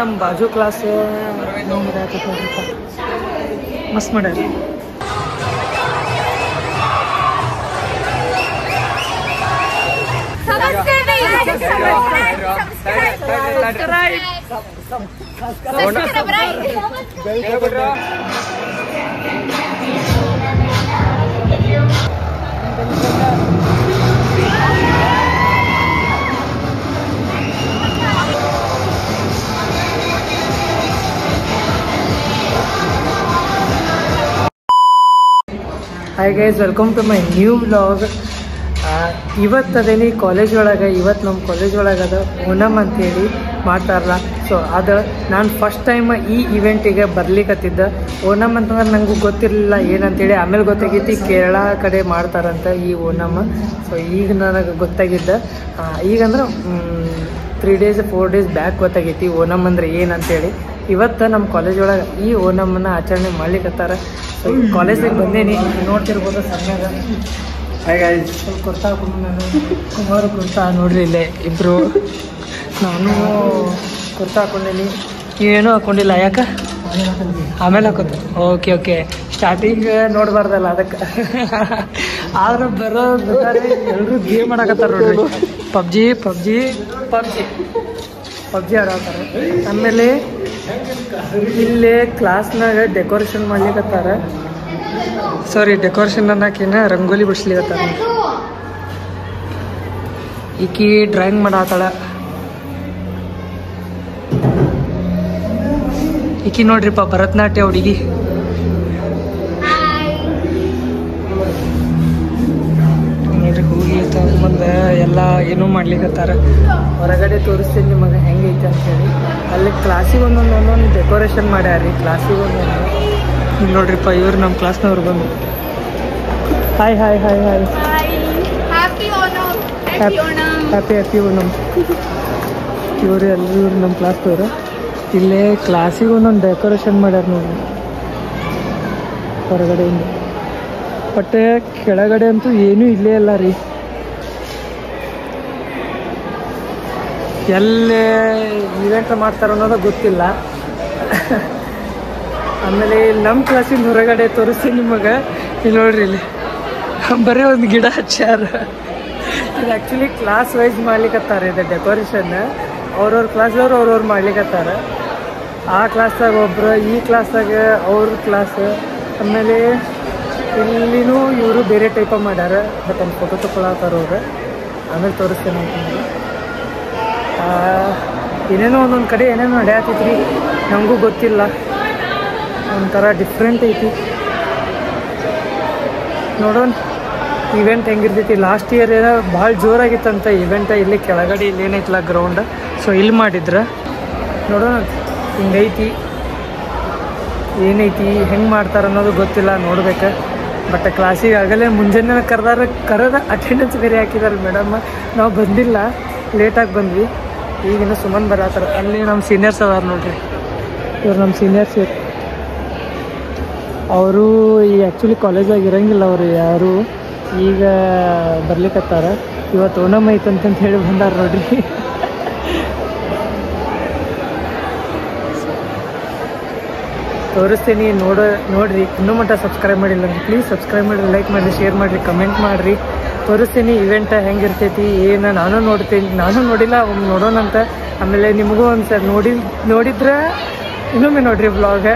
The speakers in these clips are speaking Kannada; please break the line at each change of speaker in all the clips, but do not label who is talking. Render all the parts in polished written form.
ನಮ್ಮ ಬಾಜು ಕ್ಲಾಸ್ ಮಸ್ತ್ ಮಾಡ್ಯಾರ. Hi guys, welcome to my new vlog. ಇವತ್ತು ಅದೇನಿ ಕಾಲೇಜ್ ಒಳಗೆ, ಇವತ್ತು ನಮ್ಮ ಕಾಲೇಜ್ ಒಳಗೆ ಅದು ಓಣಮ್ ಅಂತೇಳಿ ಮಾಡ್ತಾರಲ್ಲ. ಸೊ ಅದು ನಾನು ಫಸ್ಟ್ ಟೈಮ್ ಈ ಇವೆಂಟಿಗೆ ಬರ್ಲಿಕ್ಕತ್ತಿದ್ದ. ಓಣಮ್ ಅಂತಂದ್ರೆ ನನಗೂ ಗೊತ್ತಿರಲಿಲ್ಲ ಏನಂತೇಳಿ. ಆಮೇಲೆ ಗೊತ್ತಾಗೈತಿ ಕೇರಳ ಕಡೆ ಮಾಡ್ತಾರಂತ ಈ ಓಣಮ್. ಸೊ ಈಗ ನನಗೆ ಗೊತ್ತಾಗಿದ್ದ. ಈಗಂದ್ರೆ 3 days 4 days ಬ್ಯಾಕ್ ಗೊತ್ತಾಗೈತಿ ಓಣಮ್ ಅಂದ್ರೆ ಏನಂತೇಳಿ. ಇವತ್ತು ನಮ್ಮ ಕಾಲೇಜ್ ಒಳಗೆ ಈ ಓಣಮನ್ನು ಆಚರಣೆ ಮಾಡ್ಲಿಕ್ಕತ್ತಾರ. ಸೊ ಕಾಲೇಜಿಗೆ ಬಂದೇನಿ, ನೋಡ್ತಿರ್ಬೋದು ಸಣ್ಣಗ. ಸ್ವಲ್ಪ ಕುರ್ತಾ ಹಾಕೊಂಡು ನಾನು ಕುಮಾರು ಕುರ್ತಾ ನೋಡ್ರಿ ಇಲ್ಲೇ ಇಬ್ಬರು. ನಾನು ಕುರ್ತಾ ಹಾಕೊಂಡೇನಿ, ಏನೂ ಹಾಕೊಂಡಿಲ್ಲ. ಯಾಕೆ ಆಮೇಲೆ ಹಾಕೋದು? ಓಕೆ ಸ್ಟಾರ್ಟಿಂಗ್ ನೋಡ್ಬಾರ್ದಲ್ಲ ಅದಕ್ಕೆ. ಆದ್ರೆ ಬೇಕಾದ್ರೆ ಎಲ್ಲರೂ ಗೇಮ್ ಆಡಕತ್ತಾರ ನೋಡ್ರಿ. ಪಬ್ಜಿ ಆಡತ್ತಾರ. ಆಮೇಲೆ ಇಲ್ಲೇ ಕ್ಲಾಸ್ನಾಗ ಡೆಕೋರೇಷನ್ ಮಾಡ್ಲಿಕ್ಕತ್ತಾರ. ಸಾರಿ, ಡೆಕೋರೇಷನ್ ಅನ್ನೋಕಿನ್ನ ರಂಗೋಲಿ ಬಿಡಿಸ್ಲಿಕ್ಕತ್ತಾರ. ಈಕಿ ಡ್ರಾಯಿಂಗ್ ಮಾಡತ್ತಾಳ. ಈಕಿ ನೋಡ್ರಿಪ್ಪ ಭರತನಾಟ್ಯ ಹುಡುಗಿ. ನೋಡ್ರಿ ಹೋಗಿ ಮುಂದೆ ಎಲ್ಲ ಏನೂ ಮಾಡ್ಲಿಕ್ಕತ್ತಾರ. ಹೊರಗಡೆ ತೋರಿಸ್ತೀನಿ ನಿಮಗೆ ಹೆಂಗೈತೆ ಅಂತೇಳಿ. ಅಲ್ಲಿ ಕ್ಲಾಸಿಗೆ ಒಂದೊಂದು ಡೆಕೋರೇಷನ್ ಮಾಡ್ಯಾರ್ರಿ. ಕ್ಲಾಸಿಗೆ ಒಂದೊಂದು ಇಲ್ಲಿ ನೋಡ್ರಿಪ್ಪ, ಇವ್ರು ನಮ್ಮ ಕ್ಲಾಸ್ನವ್ರು ಬಂದು. Hi happy Onam. ಇವರು ಎಲ್ಲರೂ ನಮ್ಮ ಕ್ಲಾಸ್ದವರು. ಇಲ್ಲೇ ಕ್ಲಾಸಿಗೆ ಒಂದೊಂದು ಡೆಕೋರೇಷನ್ ಮಾಡ್ಯಾರ ನೋಡ್ರಿ ಹೊರಗಡೆಯಿಂದ. ಬಟ್ ಕೆಳಗಡೆ ಅಂತೂ ಏನೂ ಇಲ್ಲೇ ಇಲ್ಲ ರೀ. ಎಲ್ಲೇ ಇವೆಂಟ್ ಮಾಡ್ತಾರ ಅನ್ನೋದು ಗೊತ್ತಿಲ್ಲ. ಆಮೇಲೆ ಇಲ್ಲಿ ನಮ್ಮ ಕ್ಲಾಸಿನ ಹೊರಗಡೆ ತೋರಿಸ್ತೀನಿ ನಿಮಗೆ. ಇಲ್ಲಿ ನೋಡ್ರಿ, ಇಲ್ಲಿ ಬರೀ ಒಂದು ಗಿಡ ಹಚ್ಚಾರ. ಇದು ಆ್ಯಕ್ಚುಲಿ ಕ್ಲಾಸ್ ವೈಸ್ ಮಾಡ್ಲಿಕ್ಕತ್ತಾರೆ. ಇದು ಡೆಕೋರೇಷನ್ ಅವ್ರವ್ರ ಕ್ಲಾಸ್ದವ್ರು ಅವ್ರವ್ರು ಮಾಡ್ಲಿಕ್ಕತ್ತಾರ. ಆ ಕ್ಲಾಸ್ದಾಗ ಒಬ್ರು, ಈ ಕ್ಲಾಸ್ದಾಗ ಅವ್ರ ಕ್ಲಾಸ್. ಆಮೇಲೆ ಇಲ್ಲಿನೂ ಇವರು ಬೇರೆ ಟೈಪಾಗಿ ಮಾಡ್ಯಾರ. ಬಟ್ ಒಂದು ಫೋಟೋ ತೊಗೊಳತ್ತಾರ ಅವ್ರು. ಆಮೇಲೆ ತೋರಿಸ್ತೇನೆ ಅಂತಂದ್ರೆ ಏನೇನೋ ಒಂದೊಂದು ಕಡೆ ಏನೇನೋ ನಡೆಯತ್ತೈತ್ರಿ, ನಮಗೂ ಗೊತ್ತಿಲ್ಲ. ಒಂಥರ ಡಿಫ್ರೆಂಟ್ ಐತಿ. ನೋಡೋಣ ಇವೆಂಟ್ ಹೆಂಗಿರ್ತೈತಿ. ಲಾಸ್ಟ್ ಇಯರ್ ಏನೋ ಭಾಳ ಜೋರಾಗಿತ್ತಂತ ಇವೆಂಟ್. ಇಲ್ಲಿ ಕೆಳಗಡೆ ಇಲ್ಲಿ ಏನೈತಿಲ್ಲ ಗ್ರೌಂಡ್. ಸೊ ಇಲ್ಲಿ ಮಾಡಿದ್ರ. ನೋಡೋಣ ಹಿಂಗೈತಿ, ಏನೈತಿ, ಹೆಂಗೆ ಮಾಡ್ತಾರೆ ಅನ್ನೋದು ಗೊತ್ತಿಲ್ಲ, ನೋಡ್ಬೇಕು. ಬಟ್ ಕ್ಲಾಸಿಗೆ ಆಗಲೇ ಮುಂಜಾನೆ ಕರೆದ ಅಟೆಂಡೆನ್ಸ್ ಬೇರೆ ಹಾಕಿದಾರೆ ಮೇಡಮ್. ನಾವು ಬಂದಿಲ್ಲ, ಲೇಟಾಗಿ ಬಂದ್ವಿ. ಈಗಿನ ಸುಮ್ಮನೆ ಬರತ್ತಾರ. ಅಲ್ಲಿ ನಮ್ಮ ಸೀನಿಯರ್ಸ್ ಅದಾರ ನೋಡ್ರಿ. ಇವ್ರು ನಮ್ಮ ಸೀನಿಯರ್ಸ್. ಅವರು ಈ ಆ್ಯಕ್ಚುಲಿ ಕಾಲೇಜಾಗ ಇರೋಂಗಿಲ್ಲ. ಅವರು ಯಾರು ಈಗ ಬರ್ಲಿಕ್ಕತ್ತಾರ. ಇವತ್ತು ಓಣಮ್ ಐತಂತ ಹೇಳಿ ಬಂದಾರ ನೋಡ್ರಿ. ತೋರಿಸ್ತೀನಿ, ನೋಡ್ರಿ. ಇನ್ನೂ ಮಟ್ಟ ಸಬ್ಸ್ಕ್ರೈಬ್ ಮಾಡಿಲ್ಲ ಪ್ಲೀಸ್ ಸಬ್ಸ್ಕ್ರೈಬ್ ಮಾಡಿರಿ, ಲೈಕ್ ಮಾಡಿರಿ, ಶೇರ್ ಮಾಡಿರಿ, ಕಮೆಂಟ್ ಮಾಡಿರಿ. ತೋರಿಸ್ತೀನಿ ಇವೆಂಟ್ ಹೆಂಗಿರ್ತೈತಿ ಏನು. ನಾನು ನೋಡಿಲ್ಲ, ಒಮ್ಮೆ ನೋಡೋಣಂತ. ಆಮೇಲೆ ನಿಮಗೂ ಒಂದು ಸರ್ ನೋಡಿದ್ರೆ ಇನ್ನೊಮ್ಮೆ ನೋಡಿರಿ ವ್ಲಾಗ್.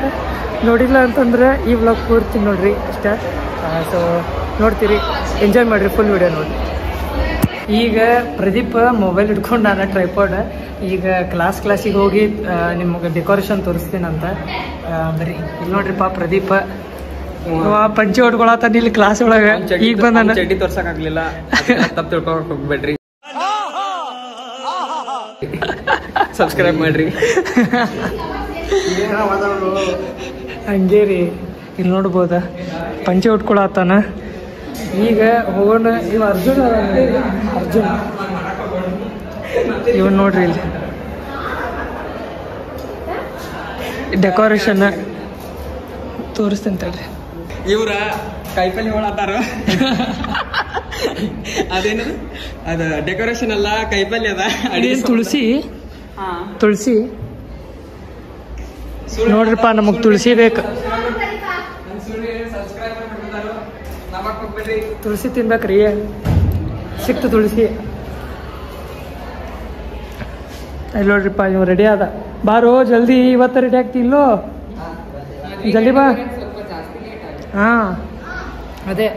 ನೋಡಿಲ್ಲ ಅಂತಂದ್ರೆ ಈ ವ್ಲಾಗ್ ಪೂರ್ತಿ ನೋಡಿರಿ ಅಷ್ಟ. ಸೊ ನೋಡ್ತೀರಿ, ಎಂಜಾಯ್ ಮಾಡಿರಿ, ಫುಲ್ ವಿಡಿಯೋ ನೋಡಿ. ಈಗ ಪ್ರದೀಪ್ ಮೊಬೈಲ್ ಹಿಡ್ಕೊಂಡು ನಾನು ಟ್ರೈಪಾಡ್. ಈಗ ಕ್ಲಾಸಿಗೆ ಹೋಗಿ ನಿಮಗೆ ಡೆಕೋರೇಷನ್ ತೋರಿಸ್ತೀನಂತ. ಬರೀ ಇಲ್ಲಿ ನೋಡ್ರಿಪ್ಪ ಪ್ರದೀಪ ಪಂಚೆ ಹೊಡ್ಕೊಳತ್ತ ಇಲ್ಲಿ ಕ್ಲಾಸ್ ಒಳಗೆ. ಈಗ ಬಂದ ಚಡ್ಡಿ ತೋರ್ಸಕ್ಕಾಗ್ಲಿಲ್ಲ, ತಪ್ಪು ತಿಳ್ಕೊಳಕ್ ಹೋಗ್ಬೇಡ್ರಿ. ಸಬ್ಸ್ಕ್ರೈಬ್ ಮಾಡ್ರಿ. ಹಂಗೇ ರೀ, ಇಲ್ಲಿ ನೋಡ್ಬೋದ ಪಂಚೆ ಉಟ್ಕೊಳತ್ತಾನ. ಈಗ ಹೋಗೋಣ. ಇವ ಅರ್ಜುನ್ ಇವನ್ ನೋಡ್ರಿ ಇಲ್ಲಿ ಡೆಕೋರೇಷನ್ ತೋರಿಸ್ತೇನೆ ತಡ್ರಿ.
ಇವ್ರ ಕೈಪಲ್ಲಿ ಹೊಳತಾರ. ಅದೇನದು ಅದ ಡೆಕೋರೇಷನ್ ಅಲ್ಲ, ಕೈಪಲ್ಯ ಅದ.
ತುಳಸಿ ನೋಡ್ರಿಪ್ಪ ನಮಗೆ ತುಳಸಿ ಬೇಕು. ತುಳಸಿ ತಿನ್ಬೇಕ್ರಿ, ಸಿಕ್ತು ತುಳಸಿ. ಅಲ್ಲಿ ನೋಡ್ರಿಪ್ಪ ನೀವು ರೆಡಿ ಆದ. ಬಾರೋ ಜಲ್ದಿ, ಇವತ್ತು ರೆಡಿ ಆಗ್ತಿ ಇಲ್ಲೋ? ಜಲ್ದಿ ಬಾ. ಹಾಂ ಅದೇ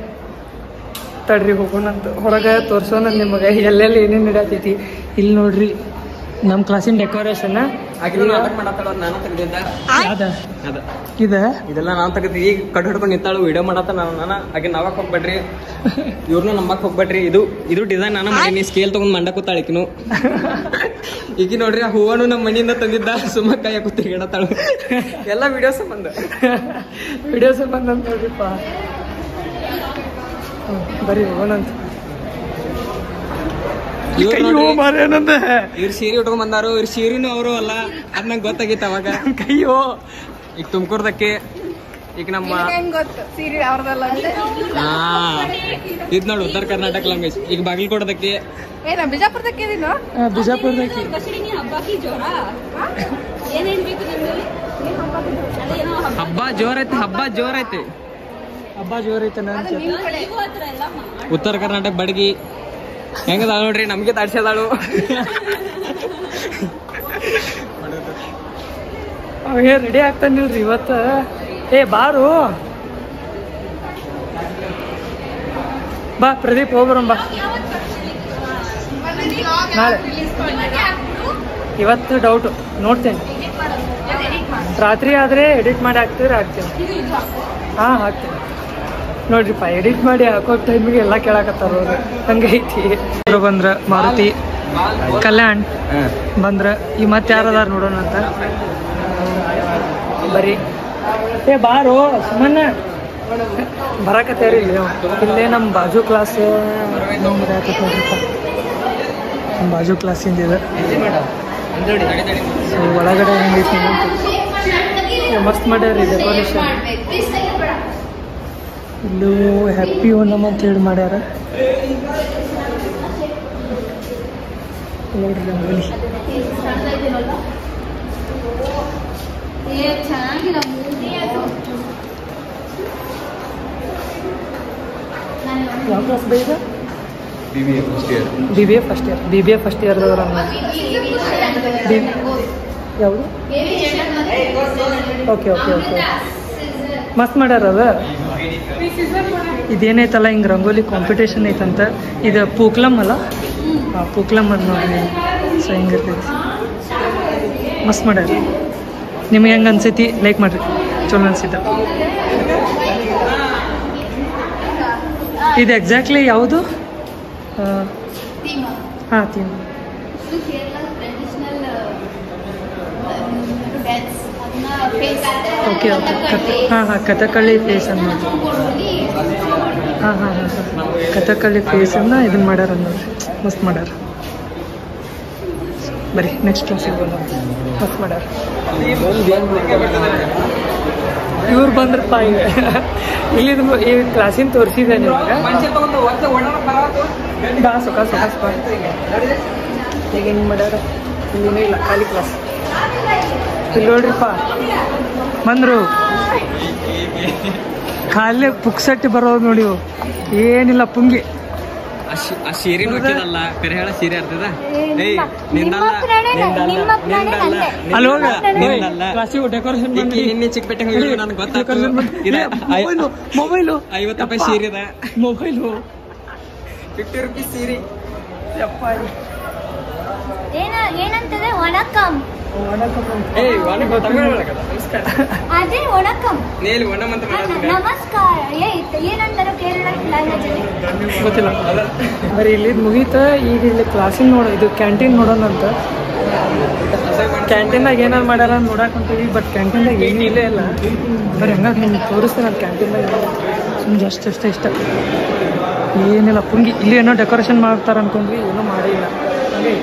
ತಡ್ರಿ ಹೋಗೋಣಂತ. ಹೊರಗೆ ತೋರ್ಸೋಣ ನಿಮಗೆ ಎಲ್ಲೆಲ್ಲಿ ಏನೇನು ನಡೆಯತೈತಿ. ಇಲ್ಲಿ ನೋಡ್ರಿ ನಮ್ಮ ಕ್ಲಾಸಿನ ಡೆಕೋರೇಷನ್
ಇದೆಲ್ಲ ನಾನ್ ತೆಗದಿ. ಈಗ ಕಟ್ ಹಿಡ್ಕೊಂಡು ನಿಂತಾಳು ವಿಡಿಯೋ ಮಾಡತ್ತ. ನಾನು ಆಕೆ ನಾವಕ್ ಹೋಗ್ಬೇಡ್ರಿ, ಇವ್ರನ್ನ ನಂಬಕ್ ಹೋಗ್ಬೇಡ್ರಿ. ಇದು ಡಿಸೈನ್ ನಾನು ಮಾಡೀನಿ. ಸ್ಕೇಲ್ ತಗೊಂಡ್ ಮಂಡ ಕೂತಾಳಿಕಿನು. ಈಗ ನೋಡ್ರಿ ಆ ಹೂವನು ನಮ್ಮ ಮನೆಯಿಂದ ತಂದಿದ್ದ. ಸುಮ್ಮ ಕೈ ಕೂತಿರ್ಗಡತ್ತಾಳು. ಎಲ್ಲ ವಿಡಿಯೋಸ್ ಬಂದ
ನೋಡ್ರಿಪ್ಪ. ಬರೀ ಹೋಗೋಣಂತ.
ಇವ್ರು ಸೀರೆ ಉಟ್ಕೊಂಡ್ ಬಂದಾರು. ಇವ್ರ ಸೀರೆನು ಅವರು ಅಲ್ಲ, ಅದ್ ನಂಗೆ ಗೊತ್ತಾಗಿತ್ತು ಅವಾಗ.
ಕೈಯೋ
ಈಗ ತುಮಕೂರ್ದಕ್ಕೆ ಈಗ ನಮ್ಮ ಇದ್ ನೋಡು ಉತ್ತರ ಕರ್ನಾಟಕ ಲ್ಯಾಂಗ್ವೇಜ್. ಈಗ ಬಾಗಲಕೋಟದಕ್ಕೆ,
ಬಿಜಾಪುರದಕ್ಕೆ.
ಹಬ್ಬ ಜೋರೈತೆ. ಹಬ್ಬ ಜೋರೈತೆ. ಉತ್ತರ ಕರ್ನಾಟಕ ಬಡಗಿ ಹೆಂಗದ ನೋಡ್ರಿ, ನಮ್ಗೆ ತಾಡ್ಸದಾಳು.
ರೆಡಿ ಆಗ್ತಾನಿಲ್ರಿ ಇವತ್ತು. ಬಾರು ಬಾ ಪ್ರದೀಪ್, ಹೋಗ್ಬರಂ ಬಾ. ನಾಳೆ ಇವತ್ತು ಡೌಟು, ನೋಡ್ತೇನೆ. ರಾತ್ರಿ ಆದರೆ ಎಡಿಟ್ ಮಾಡಿ ಹಾಕ್ತೀನಿ. ಹಾಂ ಹಾಕ್ತೀನಿ ನೋಡ್ರಿಪ್ಪ. ಎಡಿಟ್ ಮಾಡಿ ಹಾಕೋ ಟೈಮಿಗೆ ಎಲ್ಲ ಕೇಳಾಕತ್ತಾರ ಅವ್ರು. ಹಂಗೈತಿ. ಬಂದ್ರ ಮಾರುತಿ, ಕಲ್ಯಾಣ್ ಬಂದ್ರ. ಈ ಮತ್ತೆ ಯಾರದಾರ ನೋಡೋಣ ಅಂತ. ಬರೀ ಬಾರೋ ಸುಮ್ಮನ ಬರಾಕತ್ತೇರಿ. ಇಲ್ಲೇ ನಮ್ಮ ಬಾಜು ಕ್ಲಾಸ್, ನಮ್ಮ ಬಾಜು ಕ್ಲಾಸಿಂದ ಇದೆ. ಸೊ ಒಳಗಡೆ ಹೆಂಗೈತಿ ಮಸ್ತ್ ಮಾಡ್ಯಾರಿ ಡೆಕೋರೇಷನ್. ಇಲ್ಲೂ ಹ್ಯಾಪಿ ಓಣಮ್ ಅಂತ ಹೇಳಿ ಮಾಡ್ಯಾರ. ನೋಡ್ರಿ ರಂಗೋಲಿ. ಯಾವ ಕ್ಲಾಸ್ ಬೈದ? BBA ಫಸ್ಟ್ ಇಯರ್ದವ್ರ. ಯಾವುದು? ಓಕೆ ಮಸ್ತ್ ಮಾಡ್ಯಾರ ಅದ. ಇದೇನೈತಲ್ಲ ಹಿಂಗೆ ರಂಗೋಲಿ ಕಾಂಪಿಟೇಷನ್ ಐತಂತ. ಇದು ಪೂಕ್ಲಮ್ ಅಲ್ಲ? ಹಾಂ ಪೂಕ್ಲಮ್ ಅಂತ ನೋಡಿ. ಸೊ ಹಿಂಗಿರ್ತೈತಿ. ಮಸ್ತ್ ಮಾಡ್ಯಾರ. ನಿಮ್ಗೆ ಹೆಂಗೆ ಅನ್ಸೈತಿ? ಲೈಕ್ ಮಾಡಿರಿ, ಚಲೋ ಅನ್ಸಿದ್ದ. ಇದು ಎಕ್ಸಾಕ್ಟ್ಲಿ ಯಾವುದು? ಹಾಂ ಥೀಮ್. ಓಕೆ ಹಾಂ ಕಥಕಳಿ ಫೇಸ್ ಅನ್ನೋದು. ಹಾಂ ಕಥಕಳಿ ಫೇಸನ್ನು ಇದನ್ನು ಮಾಡ್ಯಾರ ನೋಡ್ರಿ. ಮಸ್ತ್ ಮಾಡ್ಯಾರ. ಬರೀ ನೆಕ್ಸ್ಟ್ ಕ್ಲಾಸಿಗೆ ಬಂದ. ಮಸ್ತ್ ಮಾಡ್ಯಾರ. ಇವ್ರು ಬಂದ್ರಪ್ಪ. ಇಲ್ಲಿ ಈ ಕ್ಲಾಸಿನ ತೋರಿಸಿದೆ ನಿಮ್ಗೆ. ಬಾ ಸುಖ ಈಗ ಹೆಂಗೆ ಮಾಡ್ಯಾರ. ಇಲ್ಲಿನೂ ಇಲ್ಲ, ಖಾಲಿ ಕ್ಲಾಸ್. ಇಲ್ಲಿ ನೋಡ್ರಿಪ್ಪ ಬಂದರು. ಖಾಲಿ ಪುಕ್ಸಟ್ಟಿ ಬರೋದು ನೋಡಿ. ಏನಿಲ್ಲ ಪುಂಗಿ.
ಆ ಸೀರೆ ನೋಡ್ತಿದಲ್ಲ, ಕರೆ ಹೇಳ ಸೀರೆ ಅರ್ಥದ.
ಅಲ್ಲಿ ಹೋಗ ಕ್ಲಾಸಿಗೆ ಡೆಕೋರೇಷನ್
ನಿನ್ನೆ ಚಿಕ್ಕಪೇಟೆ ಹೋಗಿ ನನಗೆ ಗೊತ್ತಾಗ್ತದೆ.
ಮೊಬೈಲು
50 ರೂಪಾಯಿ ಸೀರೆ ಇದೆ.
ಮೊಬೈಲು
50 ರೂಪೀಸ್ ಸೀರೆ.
ಏನಂತದೆ? ವಣಕಂ. ನಮಸ್ಕಾರ ಏನಂತಾರೋ ಕೇರಳ ಲ್ಯಾಂಗ್ವೇಜ್ ಅಲ್ಲಿ
ಗೊತ್ತಿಲ್ಲ. ಬರೀ ಇಲ್ಲಿ ಮುಗೀತ. ಈಗ ಇಲ್ಲಿ ಕ್ಲಾಸಿನ ಇದು ಕ್ಯಾಂಟೀನ್ ನೋಡೋಣಂತ. ಕ್ಯಾಂಟೀನಾಗ ಏನಾರು ಮಾಡ್ಯಾರ ನೋಡಾಕೊಂತೀವಿ. ಬಟ್ ಕ್ಯಾಂಟೀನ್ದಾಗ ಏನೂ ಇಲ್ಲೇ ಇಲ್ಲ. ಬರೀ ಹಂಗಾಗಿ ನಿಮ್ಗೆ ತೋರಿಸ್ತೇನೆ. ಅಲ್ಲಿ ಕ್ಯಾಂಟೀನ್ದಾಗ ಸುಮ್ಮನೆ ಜಸ್ಟ್ ಅಷ್ಟೇ ಇಷ್ಟ. ಏನಿಲ್ಲ ಪುಂಗಿ. ಇಲ್ಲಿ ಏನೋ ಡೆಕೋರೇಷನ್ ಮಾಡ್ತಾರೆ ಅನ್ಕೊಂಡ್ವಿ, ಏನೂ ಮಾಡಿಲ್ಲ. ಹಂಗೆ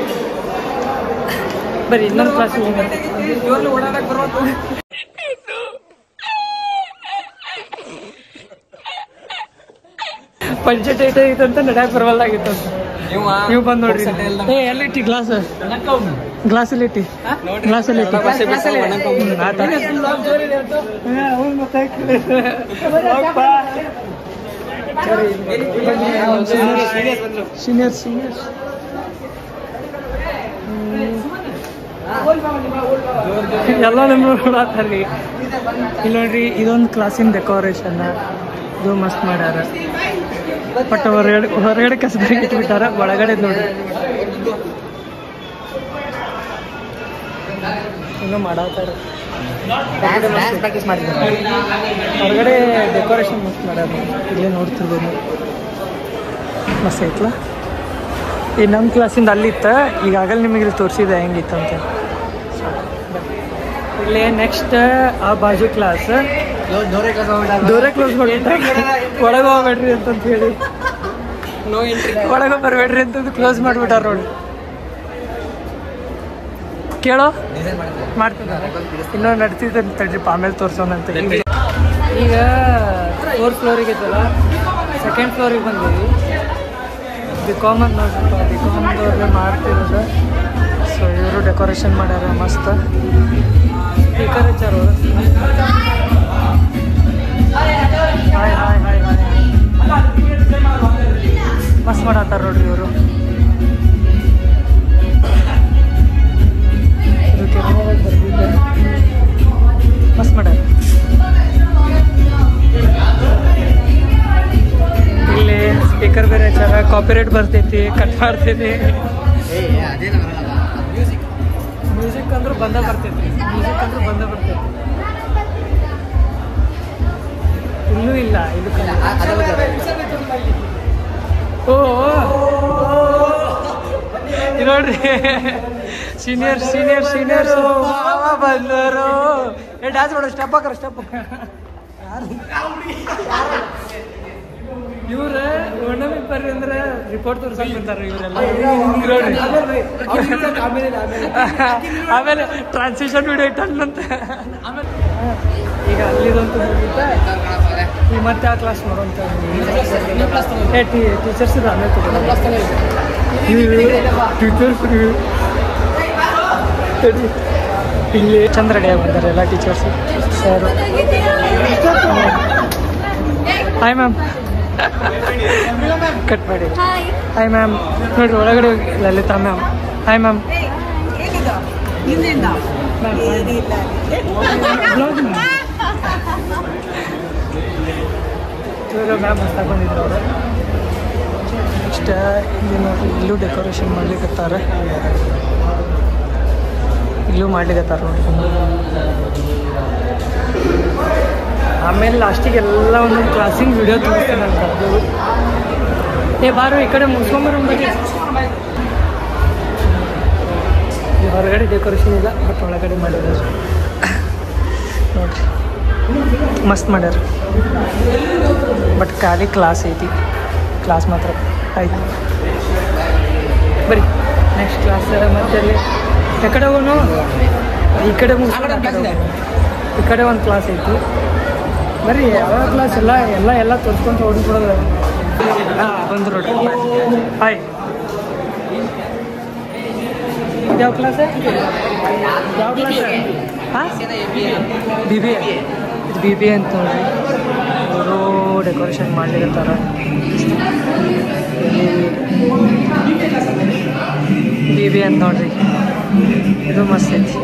ಬರೀ ಇನ್ನೊಂದು ಕ್ಲಾಸಿಗೆ
ಓಡಾಡಕ್ ಬರೋದು.
ಪಂಚಾಯತ್ ಐತಂತ ನಡೆಯಕ್ಕೆ ಬರವಲ್ಲಾಗಿತ್ತು. ನೀವು ಬಂದು ನೋಡ್ರಿ. ಎಲ್ಲಿಟ್ಟಿ ಕ್ಲಾಸ್? ಗ್ಲಾಸಲ್ಲಿ ಇಟ್ಟಿ ಗ್ಲಾಸಲ್ಲಿ ಇಟ್ಟಿ ಸೀನಿಯರ್ ಎಲ್ಲ ನಮ್ಮ ನೋಡತ್ತಾರ್ರಿ. ಇಲ್ಲಿ ನೋಡ್ರಿ ಇದೊಂದು ಕ್ಲಾಸಿನ ಡೆಕೋರೇಷನ್ ಇದು ಮಸ್ತ್ ಮಾಡ್ಯಾರ. ಬಟ್ ಹೊರಗಡೆ ಕಸಬರಿ ಇಟ್ಬಿಟ್ಟಾರ, ಒಳಗಡೆ ನೋಡ್ರಿ ಇನ್ನೂ ಮಾಡಾತಾರ. ಹೊರಗಡೆ ಡೆಕೋರೇಷನ್ ಮಸ್ತ್ ಮಾಡ್ಯಾರ. ಇಲ್ಲೇ ನೋಡ್ತಿರ್ಬೋದು ಮಸ್ತ್ ಐತ್ಲ. ಈ ನಮ್ಮ ಕ್ಲಾಸಿಂದ ಅಲ್ಲಿತ್ತು, ಈಗಾಗಲೇ ನಿಮಗೆ ಇಲ್ಲಿ ತೋರಿಸಿದೆ ಹೆಂಗಿತ್ತು ಅಂತ. ಇಲ್ಲಿ ನೆಕ್ಸ್ಟ್ ಆ ಬಾಜು ಕ್ಲಾಸ್ ದೂರ ಕ್ಲೋಸ್ ಮಾಡಿಬಿಟ್ಟ, ಒಳಗೆ ಹೋಗ್ಬೇಡ್ರಿ ಅಂತಂತ ಹೇಳಿ
ನೋ ಎಂಟ್ರಿ,
ಒಳಗೆ ಬರಬೇಡ್ರಿ ಅಂತಂದು ಕ್ಲೋಸ್ ಮಾಡಿಬಿಟ್ಟಾರ ನೋಡಿ. ಕೇಳೋ ಮಾಡ್ತಿದ್ದಾರೆ, ಇನ್ನೂ ನಡ್ತಿದ್ದೆ ತಡ್ರಿಪ್ಪ ಆಮೇಲೆ ತೋರಿಸೋಣಂತ. ಈಗ 4th ಫ್ಲೋರಿಗೆ ಇದ್ದಲ್ಲ, 2nd ಫ್ಲೋರಿಗೆ ಬಂದೀವಿ. ಬಿಕಾಮ್ ಅಂತ ನೋಡ್ರಪ್ಪ, ಬಿಕಾಮ್ದವ್ರಿಗೆ ಮಾಡ್ತಿರೋದು. ಸೊ ಇವರು ಡೆಕೋರೇಷನ್ ಮಾಡ್ಯಾರ ಮಸ್ತ್. ಸ್ಪೀಕರ್ ಹಚ್ಚಾರ ಅವರು. ಹಾಯ್ ಹಾಯ್ ಹಾಯ್ ಹಾಯ್ ಮಸ್ತ್ ಮಾಡತ್ತಾರ ನೋಡ್ರಿ ಇವರು. ಇದು ಕೆಮ್ಮೋಗಿ ಬರ್ತಿದ್ದೆ ಮಸ್ತ್ ಮಾಡ್ಯಾರ. ಇಲ್ಲಿ ಸ್ಪೀಕರ್ ಬೇರೆ ಹಚ್ಚಾರ, ಕಾಪಿರೈಟ್ ಬರ್ತೈತಿ, ಕಟ್ ಮಾಡ್ತೈತಿ. ಮ್ಯೂಸಿಕ್ ಅಂದ್ರೆ ಬಂದ ಬರ್ತೈತಿ, ಇಲ್ಲೂ ಇಲ್ಲ ಇದು ಓ ನೋಡ್ರಿ ಸೀನಿಯರ್ ಬಂದರು. ಡ್ಯಾನ್ಸ್ ಮಾಡೋ ಸ್ಟೆಪ್ ಹಾಕ್ರ ಸ್ಟೆಪ್. ಇವ್ರ ಒಣ್ಣಮಿ ಬರ್ರಿ ಅಂದ್ರೆ ರಿಪೋರ್ಟ್ ತೋರ್ಸಂತಾರೆ ಇವರೆಲ್ಲ. ಆಮೇಲೆ ಟ್ರಾನ್ಸ್ಲೇಷನ್ ವಿಡಿಯೋ ಇಟ್ಟಂತ. ಈಗ ಅಲ್ಲಿದಂತೂ ಹೋಗಿದ್ದ, ಈಗ ಮತ್ತೆ ಆ ಕ್ಲಾಸ್ ನೋಡೋಂತ ಟೀಚರ್ಸ್ ಇದೆ. ಆಮೇಲೆ ಟೀಚರ್ಸ್ ಇಲ್ಲಿ ಚಂದ ರೆಡಿಯಾಗಿ ಬಂದಾರೆ ಎಲ್ಲ teachers sir. Hi ma'am, cut ಮಾಡಿ. ಹಾಯ್ ಮ್ಯಾಮ್ ನೋಡ್ರಿ ಒಳಗಡೆ ಲಲಿತಾ ಮ್ಯಾಮ್. Hi ma'am. ಇವರು ಮ್ಯಾಮ್ ಹೊಸ ಬಂದಿದ್ರು ಅವರು. ನೆಕ್ಸ್ಟ್ ಇಲ್ಲಿ ನೋಡ್ರಿ ಇಲ್ಲೂ ಡೆಕೋರೇಷನ್ ಮಾಡ್ಲಿಕ್ಕತ್ತಾರ, ಇಲ್ಲೂ ಮಾಡ್ಲಿಕ್ಕತ್ತಾರ ನೋಡ್ರಿ. ಆಮೇಲೆ ಲಾಸ್ಟಿಗೆ ಎಲ್ಲ ಒಂದೊಂದು ಕ್ಲಾಸಿಂಗ್ ವಿಡಿಯೋ ತೋರಿಸ್ತೀನಿ ಅಂತ. ಏ ಬಾರು ಈ ಕಡೆ ಮುಗಿಸ್ಕೊಂಬರೋ ಬಗ್ಗೆ. ಹೊರಗಡೆ ಡೆಕೋರೇಷನ್ ಇಲ್ಲ, ಬಟ್ ಒಳಗಡೆ ಮಾಡಿದ್ದಾರೆ ನೋಡ್ರಿ ಮಸ್ತ್ ಮಾಡ್ಯಾರ. ಬಟ್ ಖಾಲಿ ಕ್ಲಾಸ್ ಐತಿ, ಕ್ಲಾಸ್ ಮಾತ್ರ ಆಯ್ತು. ಬರೀ ನೆಕ್ಸ್ಟ್ ಕ್ಲಾಸ್ ಮತ್ತೆ ಅಲ್ಲಿ ಎಕಡೆ ಹೋಗೋನು, ಈ ಕಡೆ ಮುಗಿಸ್ಕೊಂಡು ಈ ಕಡೆ ಒಂದು ಕ್ಲಾಸ್ ಐತಿ. ಬರೀ ಯಾವ ಕ್ಲಾಸ್ ಎಲ್ಲ ತೋರಿಸ್ಕೊಂತ ಹೊಡ್ಕೊಡೋದು. ಹಾಂ ಬಂದು ನೋಡ್ರಿ. ಹಾಯ್, ಯಾವ ಕ್ಲಾಸ್ ಹಾಂ BBA. ಇದು BBA ಅಂತ ನೋಡ್ರಿ. ಅವರು ಡೆಕೋರೇಷನ್ ಮಾಡ್ಲಿಕ್ಕತ್ತಾರ. BBA ಅಂತ ನೋಡ್ರಿ, ಇದು ಮಸ್ತ್ ಐತಿ,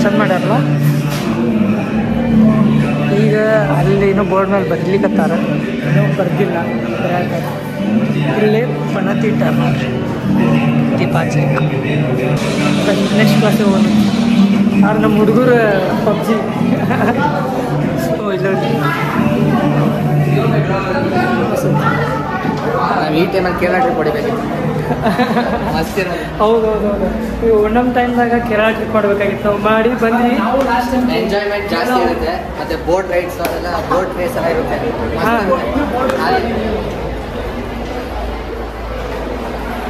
ಚಂದ ಮಾಡ್ಯಾರಲ್ಲ. ಈಗ ಅಲ್ಲಿ ಇನ್ನೂ ಬೋರ್ಡ್ ಮೇಲೆ ಬರೀಲಿಕ್ಕತ್ತಾರ, ಇನ್ನೂ ಬರ್ದಿಲ್ಲ ಬರೆಯಾಕ. ಇಲ್ಲಿ ಪಣತಿ ಇಟ್ಟಾರ ನೋಡ್ರಿ, ದೀಪಾಚೆ. ನೆಕ್ಸ್ಟ್ ಕ್ಲಾಸಿಗೆ ಹೋಗೋಣ. ಆದ್ರೆ ನಮ್ಮ ಹುಡುಗರು ಪಬ್ಜಿ. ಓ ಇಲ್ಲ
ಈ ಟೈಮಲ್ಲಿ ಕೇರಳ ಟ್ರಿಪ್ ಹೊಡಿಬೇಕಿತ್ತು.
ಹೌದೌದೌದು, ಈ ಓಣಮ್ ಟೈಮ್ದಾಗ ಕೇರಳ ಟ್ರಿಪ್ ಮಾಡಬೇಕಾಗಿತ್ತು. ನಾವು ಮಾಡಿ ಬಂದ್ವಿ.
ಎಂಜಾಯ್ಮೆಂಟ್ ಜಾಸ್ತಿ ಇರುತ್ತೆ, ಮತ್ತೆ ಬೋಟ್ ರೈಡ್ಸ್ ಅವೆಲ್ಲ, ಬೋಟ್ ರೇಸ್ ಎಲ್ಲ ಇರುತ್ತೆ.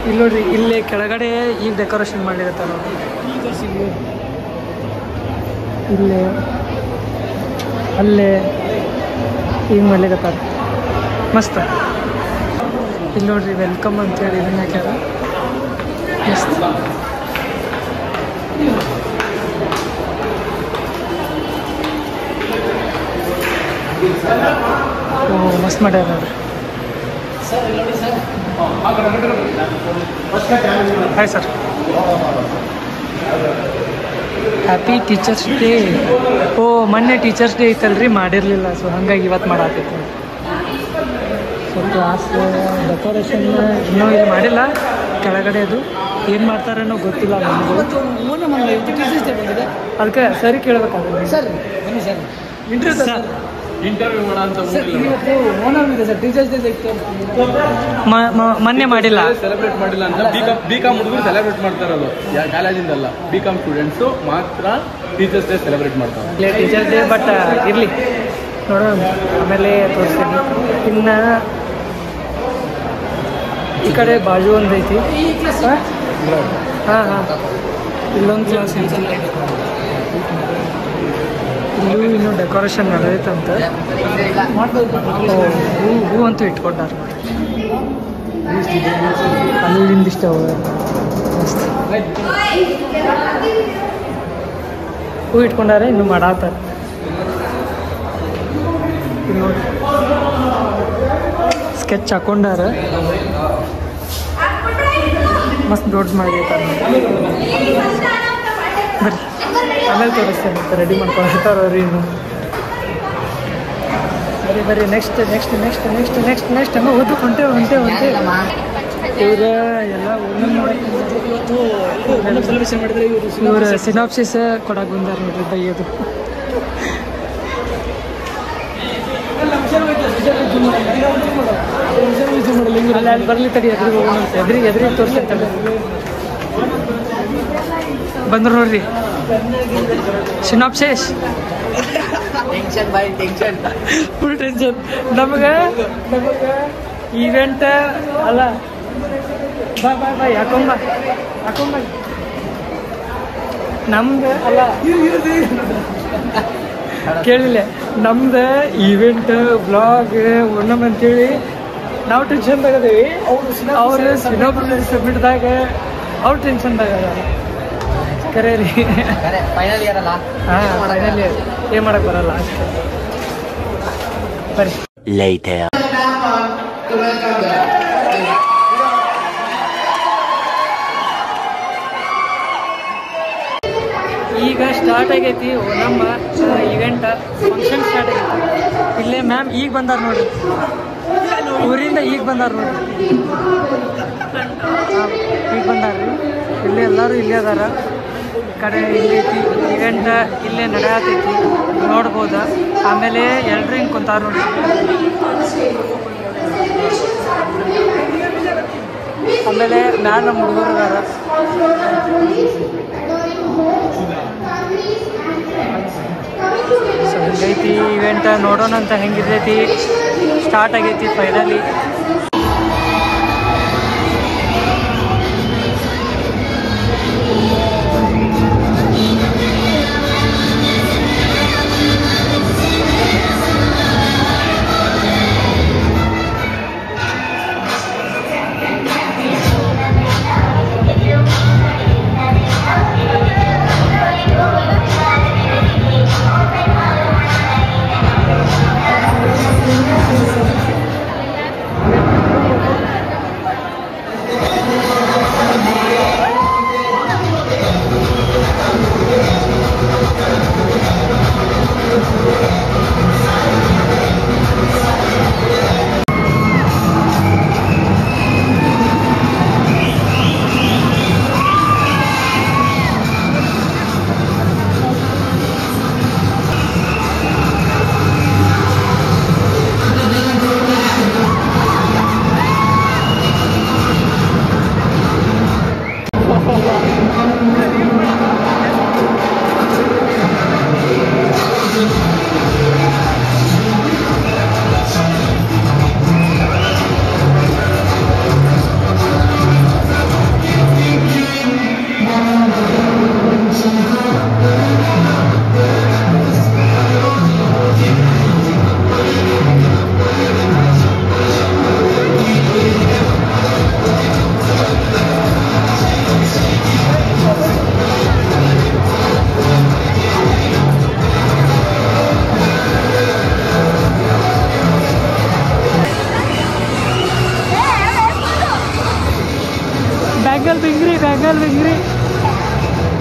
ಇಲ್ಲಿ ನೋಡ್ರಿ, ಇಲ್ಲಿ ಕೆಳಗಡೆ ಈಗ ಡೆಕೋರೇಷನ್ ಮಾಡಿರತ್ತಾರ ನೋಡಿ. ಇಲ್ಲೇ ಅಲ್ಲೇ ಈಗ ಮಾಡ್ಲಿಕತ್ತಾರ ಮಸ್ತ್. ಇಲ್ಲಿ ನೋಡ್ರಿ ವೆಲ್ಕಮ್ ಅಂತೇಳಿ ಇದನ್ನ ಹಾಕ್ಯಾರ. ಓ ಮಸ್ತ್ ಮಾಡ್ಯಾರ ನೋಡ್ರಿ. Hi sir, happy teachers day. ಓ ಮೊನ್ನೆ ಟೀಚರ್ಸ್ ಡೇ ಐತಲ್ರಿ, ಮಾಡಿರಲಿಲ್ಲ. ಸೊ ಹಾಗಾಗಿ ಇವತ್ತು ಮಾಡಾಕೈತಿ. ಸೊ ಕ್ಲಾಸ್ ಡೆಕೋರೇಷನ್ ಇನ್ನೂ ಇಲ್ಲಿ ಮಾಡಿಲ್ಲ, ಕೆಳಗಡೆ ಅದು ಏನು ಮಾಡ್ತಾರೇನೋ ಗೊತ್ತಿಲ್ಲ ನಮಗೂ. ಅದಕ್ಕೆ ಸರಿ ಕೇಳಬೇಕಾದ್ರೆ ಸರ್
ಇಂಟರ್ವ್ಯೂ ಮಾಡೋ
ಮೊನ್ನೆ ಮಾಡಿಲ್ಲ,
ಸೆಲೆಬ್ರೇಟ್ ಮಾಡಿಲ್ಲ ಅಂತ ಬಿ.ಕಾಮ್ ಹುಡುಗರು ಸೆಲೆಬ್ರೇಟ್ ಮಾಡ್ತಾರದು, ಕಾಲೇಜಿಂದಲ್ಲ. ಬಿ.ಕಾಮ್ ಸ್ಟೂಡೆಂಟ್ಸು ಮಾತ್ರ ಟೀಚರ್ಸ್ ಡೇ ಸೆಲೆಬ್ರೇಟ್ ಮಾಡ್ತಾರೆ.
ಟೀಚರ್ಸ್ ಡೇ ಬಟ್ ಇರಲಿ ನೋಡೋಣ, ಆಮೇಲೆ ತೋರಿಸ್ತೀನಿ. ಇನ್ನು ಈ ಕಡೆ ಬಾಜು ಒಂದು ಐತಿ. ಹಾಂ ಹಾಂ, ಇಲ್ಲೊಂದು ಕ್ಲಾಸ್ ಐತಿ. ಇಲ್ಲೂ ಇನ್ನೂ ಡೆಕೋರೇಷನ್ ನಡೆಯುತ್ತಂತ. ಹೂ ಅಂತೂ ಇಟ್ಕೊಂಡಾರ, ಅಲ್ಲಿಂದಿಷ್ಟ ಮಸ್ತ್ ಹೂ ಇಟ್ಕೊಂಡಾರೆ, ಇನ್ನು ಮಾಡಾತಾರೆ. ನೋಡಿ ಸ್ಕೆಚ್ ಹಾಕೊಂಡಾರ, ಮಸ್ತ್ ದೊಡ್ಡ ಮಾಡಿರ್ತಾರೆ. ಬರ್ರಿ ಆಮೇಲೆ ತೋರಿಸ್ತೇನೆ, ರೆಡಿ ಮಾಡ್ಕೊಳ್ತಾರ ಅವ್ರಿ. ಇನ್ನು ಬರೀ next next next next next next ಹಂಗೆ ಓದು ಹೊಂಟೆ ಇವ್ರ ಎಲ್ಲ ಸೆಲೆಬ್ರೇಷನ್ ಮಾಡಿದ್ರೆ ಇವ್ರು ಸಿನಾಪ್ಸಿಸ್ ಕೊಡಕ್ಕೆ ಬಂದಾರ ನೋಡ್ರಿ, ಬೈಯೋದು. ಅಲ್ಲಿ ಬರಲಿ ತಡಿ, ಎದುರಿಗೆ ತೋರಿಸ್ತಾರೆ. ಬಂದ್ರು ನೋಡ್ರಿ ಸಿನಾಪ್ಸಿಸ್. ಫುಲ್ ಟೆನ್ಷನ್ ನಮಗೆ ಈವೆಂಟ್ ಅಲ್ಲ. ಬಾಯ್ ಹಾಕೊಂಬ ನಮ್ದು ಅಲ್ಲ, ಕೇಳಿಲ್ಲ, ನಮ್ದು ಈವೆಂಟ್ ಬ್ಲಾಗ್ ಒಣ್ಣಮ್ ಅಂತೇಳಿ ನಾವು ಟೆನ್ಷನ್ದಾಗ ಅದೇವಿ. ಅವ್ರು ಸಬ್ಮಿಟ್ದಾಗ ಅವ್ರು ಟೆನ್ಷನ್ದಾಗ ಅದಾರ. ಕರೆ ರೀ,
ಫೈನಲ್ ಇಯರ್ ಅಲ್ಲ.
ಹಾಂ ಫೈನಲ್ ಇಯರ್, ಏನು ಮಾಡಕ್ಕೆ ಬರಲ್ಲ ಅಷ್ಟೇ. ಬರ್ರಿ ಈಗ ಸ್ಟಾರ್ಟ್ ಆಗೈತಿ ನಮ್ಮ ಇವೆಂಟ್ ಫಂಕ್ಷನ್ ಸ್ಟಾರ್ಟ್ ಆಗೈತಿ. ಇಲ್ಲೇ ಮ್ಯಾಮ್ ಈಗ ಬಂದಾರ ನೋಡ್ರಿ, ಊರಿಂದ ಈಗ ಬಂದಾರ ನೋಡ್ರಿ, ಈಗ ಬಂದಾರ್ರಿ. ಇಲ್ಲೇ ಎಲ್ಲರೂ ಇಲ್ಲೇ ಅದಾರ. ಕಡೆ ಇಲ್ಲೈತಿ ಇವೆಂಟ್, ಇಲ್ಲೇ ನಡೆಯತೈತಿ ನೋಡ್ಬೋದು. ಆಮೇಲೆ ಎಲ್ಲರೂ ಹಿಂಗೆ ಕುಂತಾರ ನೋಡ್ರಿ. ಆಮೇಲೆ ಮ್ಯಾಲ ನಮ್ಮ ಹುಡುಗರು ಅದಾರ. ಸೊ ಹಿಂಗೈತಿ ಇವೆಂಟ್, ನೋಡೋಣ ಅಂತ ಹೆಂಗಿರ್ತೈತಿ. ಸ್ಟಾರ್ಟ್ ಆಗೈತಿ ಫೈನಲಿ. ಬೆಂಗಲ್ ಬಿಂಗ್ರಿ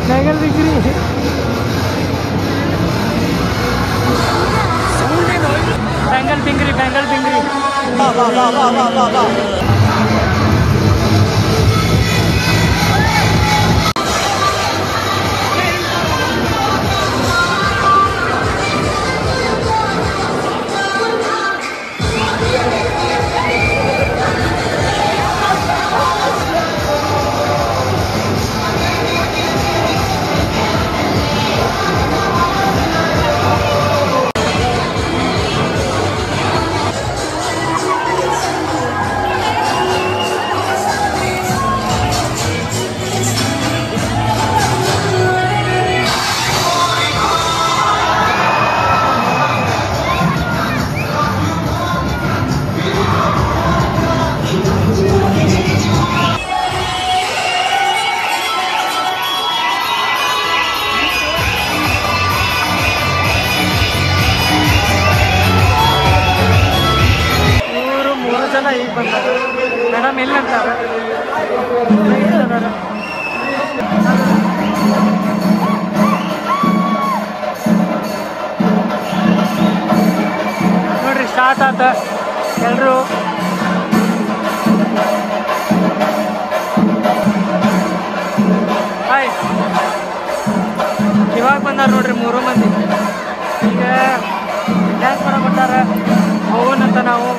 ಬೆಂಗಲ್ ಬಿಂಗ್ರಿ ಬೆಂಗಲ್ ಬಿಂಗ್ರಿ ಬೆಂಗಲ್ ಬಿಂಗ್ರಿ ಈಗ ಬಂದಾಗ ಮೇಡಮ್ ಎಲ್ಲಂತಾರ ನೋಡ್ರಿ ಸ್ಟಾರ್ಟ್ ಆತ ಎಲ್ಲರೂ ಹಾಯ್ ಇವಾಗ ಬಂದಾರ ನೋಡ್ರಿ 3 ಮಂದಿ ಈಗ ಡ್ಯಾನ್ಸ್ ಮಾಡಕ್ ಕೊಟ್ಟಾರ ಹೋಗೋಣಂತ ನಾವು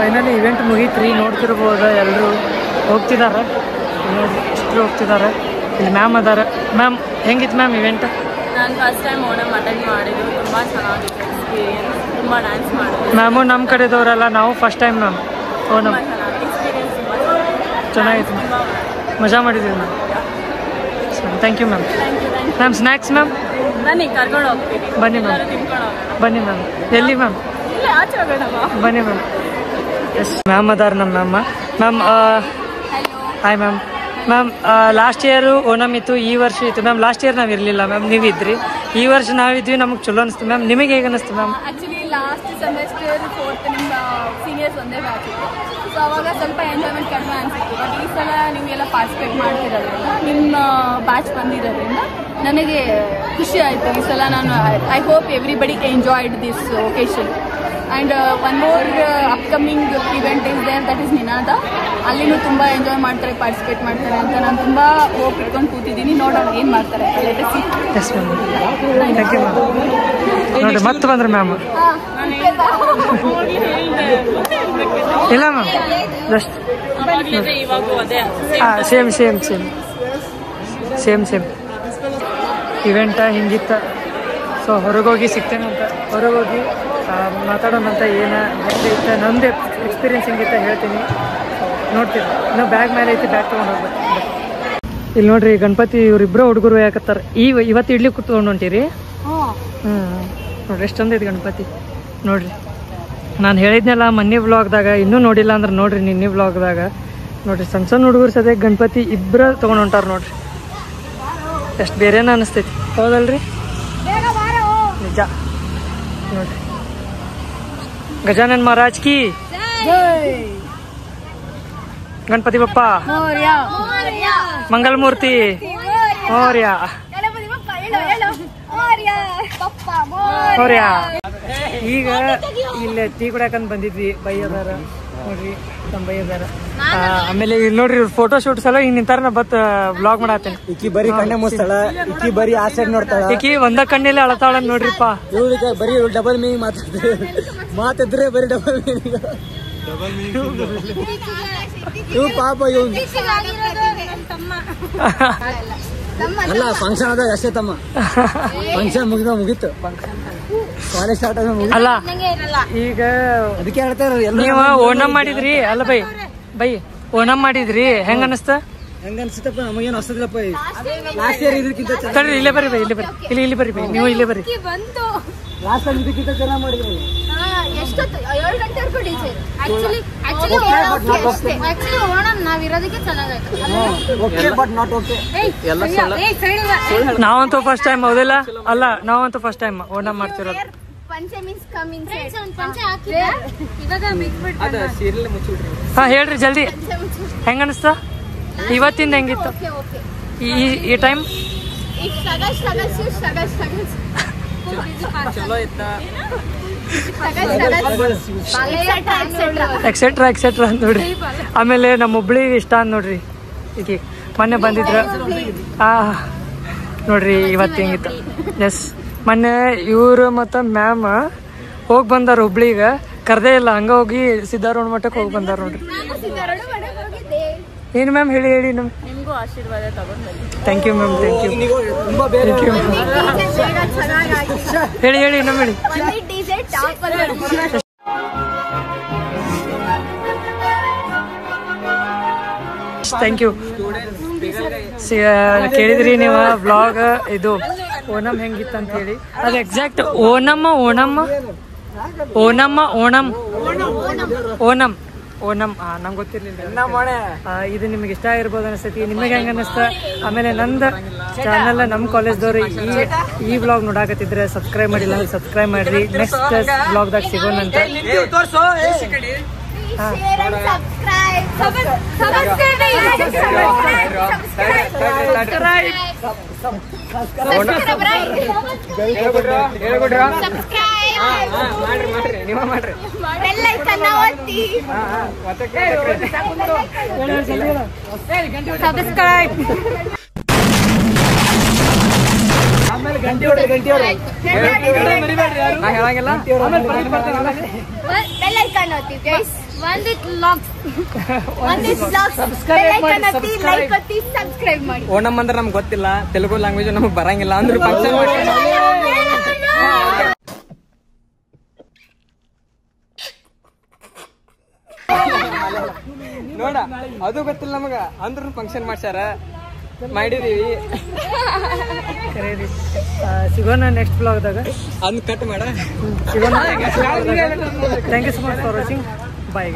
ಫೈನಲಿ ಇವೆಂಟ್ ಮುಗೀತ್ರಿ. ನೋಡ್ತಿರ್ಬೋದು ಎಲ್ಲರೂ ಹೋಗ್ತಿದ್ದಾರೆ, ಇಷ್ಟು ಹೋಗ್ತಿದ್ದಾರೆ. ಇಲ್ಲಿ ಮ್ಯಾಮ್ ಅದಾರ. ಮ್ಯಾಮ್ ಹೆಂಗಿತ್ತು ಮ್ಯಾಮ್ ಇವೆಂಟ್?
ನಾನು ಫಸ್ಟ್ ಟೈಮ್ ಓಣಮ್ ಅಟೆಂಡ್ ಮಾಡಿದ್ದು. ತುಂಬ ಚೆನ್ನಾಗಿತ್ತು ಎಕ್ಸ್ಪೀರಿಯನ್ಸ್. ತುಂಬ ಡ್ಯಾನ್ಸ್ ಮಾಡಿದ್ವಿ.
ಮ್ಯಾಮು ನಮ್ಮ ಕಡೆದವರಲ್ಲ, ನಾವು first time ma'am Onam.
Experience
ಚೆನ್ನಾಗಿತ್ತು ಮ್ಯಾಮ್, ಮಜಾ ಮಾಡಿದ್ದೀವಿ ma'am. Thank you ma'am. Ma'am snacks ma'am
ಬನ್ನಿ ಕರ್ಕೊಂಡು ಹೋಗ್ತೀನಿ.
ಬನ್ನಿ ಮ್ಯಾಮ್,
ತಿನ್ಕೊಂಡು ಹೋಗೋಣ.
ಬನ್ನಿ ಮ್ಯಾಮ್. ಎಲ್ಲಿ ಮ್ಯಾಮ್?
ಇಲ್ಲ ಆಚೆ ಹೋಗೋಣ.
ಬನ್ನಿ ಮ್ಯಾಮ್. ಎಸ್ ಮ್ಯಾಮ್ ಅದಾರ ನಮ್ಮ ma'am. Hi ma'am. Ma'am last year Onam ಇತ್ತು, ಈ ವರ್ಷ ಇತ್ತು ಮ್ಯಾಮ್. ಲಾಸ್ಟ್ ಇಯರ್ ನಾವು ಇರಲಿಲ್ಲ ಮ್ಯಾಮ್, ನೀವಿದ್ರಿ. ಈ ವರ್ಷ ನಾವಿದ್ವಿ, ನಮಗೆ ಚಲೋ ಅನಿಸ್ತು ಮ್ಯಾಮ್. ನಿಮಗೆ ಹೇಗೆ ಅನ್ನಿಸ್ತು ma'am?
Actually last semester 4th ನಿಮ್ಮ ಸೀನಿಯರ್ಸ್ ಒಂದೇ ಬ್ಯಾಚ್ ಇತ್ತು. ಸೊ ಅವಾಗ ಸ್ವಲ್ಪ ಎಂಜಾಯ್ಮೆಂಟ್ ಕಡಿಮೆ ಅನಿಸಿತ್ತು. ಬಟ್ ಈ ಸಲ ನೀವೆಲ್ಲ ಪಾರ್ಟಿಸಿಪೇಟ್ ಮಾಡ್ತಿರೋದ್ರಿಂದ, ನಿಮ್ಮ ಬ್ಯಾಚ್ ಬಂದಿರೋದ್ರಿಂದ ನನಗೆ ಖುಷಿ ಆಯಿತು. ಈ ಸಲ ನಾನು I hope everybody enjoyed this occasion. And one more upcoming event is there, that is Ninaada. ಅಲ್ಲಿನೂ ತುಂಬ ಎಂಜಾಯ್ ಮಾಡ್ತಾರೆ, ಪಾರ್ಟಿಸಿಪೇಟ್ ಮಾಡ್ತಾರೆ ಅಂತ ನಾನು ತುಂಬ ಹೋಪ್ ಇಟ್ಕೊಂಡು ಕೂತಿದ್ದೀನಿ. ನೋಡೋಣ ಏನು ಮಾಡ್ತಾರೆ.
Yes ma'am, thank you ma'am. ನೋಡಿ ಮತ್ತೆ ಬಂದ್ರೆ ಮ್ಯಾಮ್. ಇಲ್ಲ ma'am, just same same same same same ಇವೆಂಟ ಹಿಂಗಿತ್ತ. ಸೊ ಹೊರಗೋಗಿ ಸಿಗ್ತೇನಂತ, ಹೊರಗೋಗಿ ಮಾತಾಡೋಣಂತ ಏನು ಹೆಂಗಿತ್ತು, ನಮ್ಮದೇ ಎಕ್ಸ್ಪೀರಿಯನ್ಸ್ ಹೆಂಗಿತ್ತ ಹೇಳ್ತೀನಿ. ನೋಡ್ತೀವಿ. ಇನ್ನೂ ಬ್ಯಾಗ್ ಮೇಲೆ ಐತಿ, ಬ್ಯಾಗ್ ತೊಗೊಂಡು ಹೋಗ್ಬೇಕು. ಇಲ್ಲಿ ನೋಡ್ರಿ ಗಣಪತಿ ಇವರಿಬ್ಬರು ಹುಡುಗರು ಯಾಕತ್ತಾರ. ಇವತ್ತು ಇಡ್ಲಿ ಕೂತ್ಕೊಂಡು ಹೊಂಟಿರಿ. ನೋಡ್ರಿ ಎಷ್ಟು ಚಂದ ಐತಿ ಗಣಪತಿ. ನೋಡ್ರಿ ನಾನು ಹೇಳಿದ್ನಲ್ಲ ಮೊನ್ನೆ ವ್ಲಾಗ್ದಾಗ, ಇನ್ನೂ ನೋಡಿಲ್ಲ ಅಂದ್ರೆ ನೋಡ್ರಿ ನಿನ್ನೆ ವ್ಲಾಗ್ದಾಗ. ನೋಡ್ರಿ ಸಣ್ಣ ಸಣ್ಣ ಹುಡುಗರು ಸದ್ಯ ಗಣಪತಿ ಇಬ್ಬರು ತೊಗೊಂಡು ಹೊಂಟಾರ. ನೋಡ್ರಿ ಎಷ್ಟು ಬೇರೆನ ಅನಿಸ್ತೈತಿ, ಹೌದಲ್ರಿ? ನಿಜ. ನೋಡ್ರಿ ಗಜಾನನ್ ಮಹಾರಾಜ್ ಕಿ ಗಣಪತಿ ಬಪ್ಪ ಮಂಗಲಮೂರ್ತಿ ಮೌರ್ಯ ಮೌರ್ಯ. ಈಗ ಇಲ್ಲಿ ಟೀ ಕುಡಿಯಾಕಂತ ಬಂದಿದ್ವಿ. ಬೈ ಅದಾರ ನೋಡ್ರಿ, ನಮ್ಮ ಬೈ ಅದಾರ. ಆಮೇಲೆ ಇಲ್ಲಿ ನೋಡ್ರಿ ಫೋಟೋ ಶೂಟ್ಸ್ ಎಲ್ಲ ಹಿಂಗ್ ನಿಂತಾರ. ನಾ ಬತ್ ವ್ಲಾಗ್ ಮಾಡತ್ತೇನೆ.
ಇಕ್ಕಿ ಬರೀ ಕಣ್ಣೆ ಮುಚ್ತಾಳ, ಇಕ್ಕಿ ಬರೀ ಆ ಸೈಡ್ ನೋಡ್ತಾಳ.
ಈಕಿ ಒಂದ ಕಣ್ಣಲ್ಲಿ ಅಳತಾಳ ನೋಡ್ರಿಪ್ಪ.
ಇವ್ರಿಗೆ ಬರೀ ಡಬಲ್ ಮೀನಿಂಗ್ ಮಾತಿದ್ರೆ ಬರೀ ಡಬಲ್ ಮೀನಿಂಗ್. ಇವ್ ಪಾಪ ಇವ್ ಅಲ್ಲ, ಫಂಕ್ಷನ್ ಆದಾಗ ಅಷ್ಟೇ ತಮ್ಮ. ಫಂಕ್ಷನ್ ಮುಗಿತು, ಕಾಲೇಜ್ ಸ್ಟಾರ್ಟ್ ಆಗ ಮುಗಿತು.
ಅಲ್ಲ ಈಗ
ಅದಕ್ಕೆ ಹೇಳ್ತಾರ
ನೀವು ಓಣಮ್ ಮಾಡಿದ್ರಿ ಅಲ್ಲ ಬೈ ಓಣಮ್ ಮಾಡಿದ್ರಿ, ಹೆಂಗ ಅನಸ್ತ?
ಹೆಂಗ ಅನ್ಸುತ್ತಪ್ಪ ನಮಗೇನು ಹೊಸದಿಲ್ಲಪ್ಪ ಲಾಸ್ಟ್ ಇಯರ್ ಇದಕ್ಕಿಂತ
ತಡ್ರಿ ಇಲ್ಲೇ ಬರ್ರಿ ಬೈ, ಇಲ್ಲಿ ಬರ್ರಿ ಬೈ, ನೀವು ಇಲ್ಲೇ ಬರ್ರಿ.
ಬಂತು
ಲಾಸ್ಟ್ ಟೈಮ್ ಇದಕ್ಕಿಂತ ಚೆನ್ನಾಗಿ ಮಾಡಿದ್ರಿ.
ಎಷ್ಟೊತ್ತು 7 ಗಂಟೆವರೆಗೂ ಡಿಜೆ. ಆಕ್ಚುಲಿ ಓಣಂ ನಾವಿರೋದಕ್ಕೆ ಚೆನ್ನಾಗಾಯ್ತು.
Okay but not okay.
ನಾವಂತೂ ಫಸ್ಟ್ ಟೈಮ್ ಹೌದಿಲ್ಲ? ಅಲ್ಲ, ನಾವಂತೂ ಫಸ್ಟ್ ಟೈಮ್ ಓಣಂ ಮಾಡ್ತಿರೋದು.
ಪಂಚೆ ಮೀನ್ಸ್ ಕಮಿಂಗ್ ಪಂಚೆ ಹಾಕಿದ್ರೆ ಇವಾಗ ಬಿಟ್ಬಿಟ್ಟು
ಅದ ಸೀರಿಯಲ್ ಮುಚ್ಚಿಬಿಟ್ರಿ.
ಹಾ ಹೇಳ್ರಿ ಜಲ್ದಿ, ಹೆಂಗ ಅನಿಸ್ತಾ ಇವತ್ತಿಂದ? ಹೆಂಗಿತ್ತು ಈ ಟೈಮ್?
ಚಲೋ ಇತ್ತ.
ಎಕ್ಸೆಟ್ರಾ ಅಂತ ನೋಡ್ರಿ. ಆಮೇಲೆ ನಮ್ಮ ಹುಬ್ಳಿಗೆ ಇಷ್ಟ ಅಂದ್ ನೋಡ್ರಿ, ಈಗ ಮೊನ್ನೆ ಬಂದಿದ್ರ. ನೋಡ್ರಿ ಇವತ್ತು ಹೆಂಗಿತ್ತು. ಎಸ್, ಮೊನ್ನೆ ಇವರು ಮತ್ತು ಮ್ಯಾಮ್ ಹೋಗಿ ಬಂದಾರ ಹುಬ್ಳಿಗೆ, ಕರ್ದೇ ಇಲ್ಲ, ಹಂಗ ಹೋಗಿ ಸಿದ್ದಾರೂಢ ಮಠಕ್ಕೆ ಹೋಗಿ ಬಂದಾರ ನೋಡ್ರಿ. ಏನು ಮ್ಯಾಮ್ ಹೇಳಿ
ನಿಮಗೂ ಆಶೀರ್ವಾದ ತಗೊಂಡ್ಬನ್ನಿ.
Thank you ma'am, thank you. ಹೇಳಿ ನಮ್ಮ ಹೇಳಿ. Thank you. ಕೇಳಿದ್ರಿ ನೀವು ವ್ಲಾಗ್, ಇದು ಓಣಂ ಹೆಂಗಿತ್ತು ಅಂತ ಹೇಳಿ. ಅದು ಎಕ್ಸಾಕ್ಟ್ ಓಣಂ ನಂಗೆ ಗೊತ್ತಿರ್ಲಿಲ್ಲ. ಇದು ನಿಮ್ಗೆ ಇಷ್ಟ ಆಗಿರ್ಬೋದು ಅನಿಸ್ತೈತಿ. ನಿಮಗೆ ಹೆಂಗ ಅನಿಸ್ತಾ? ಆಮೇಲೆ ನಂದು ಚಾನಲ್ ನಮ್ಮ ಕಾಲೇಜ್ದವ್ರು ಈ ವ್ಲಾಗ್ ನೋಡಾಕತ್ತಿದ್ರೆ ಸಬ್ಸ್ಕ್ರೈಬ್ ಮಾಡಿಲ್ಲ ಅಂದ್ರೆ ಸಬ್ಸ್ಕ್ರೈಬ್ ಮಾಡ್ರಿ. ನೆಕ್ಸ್ಟ್ ವ್ಲಾಗ್ದಾಗ ಸಿಗೋಣಂತ.
ಓಣಂ ಅಂದ್ರೆ ನಮ್ಗೆ ಗೊತ್ತಿಲ್ಲ, ತೆಲುಗು ಲ್ಯಾಂಗ್ವೇಜ್ ನಮಗ್ ಬರಂಗಿಲ್ಲ ಅಂದ್ರೆ ಫಂಕ್ಷನ್ ನೋಡ, ಅದು ಗೊತ್ತಿಲ್ಲ ನಮಗ ಅಂದ್ರ ಫಂಕ್ಷನ್ ಮಾಡ್ಸ್ಯಾರ, ಮಾಡಿದೀವಿ.
ಸಿಗೋಣ ನೆಕ್ಸ್ಟ್ ಬ್ಲಾಗ್ದಾಗ.
ಅದನ್ನ ಕಟ್ ಮಾಡ.
ಸಿಗೋಣ. Thank you so much for watching. Bye.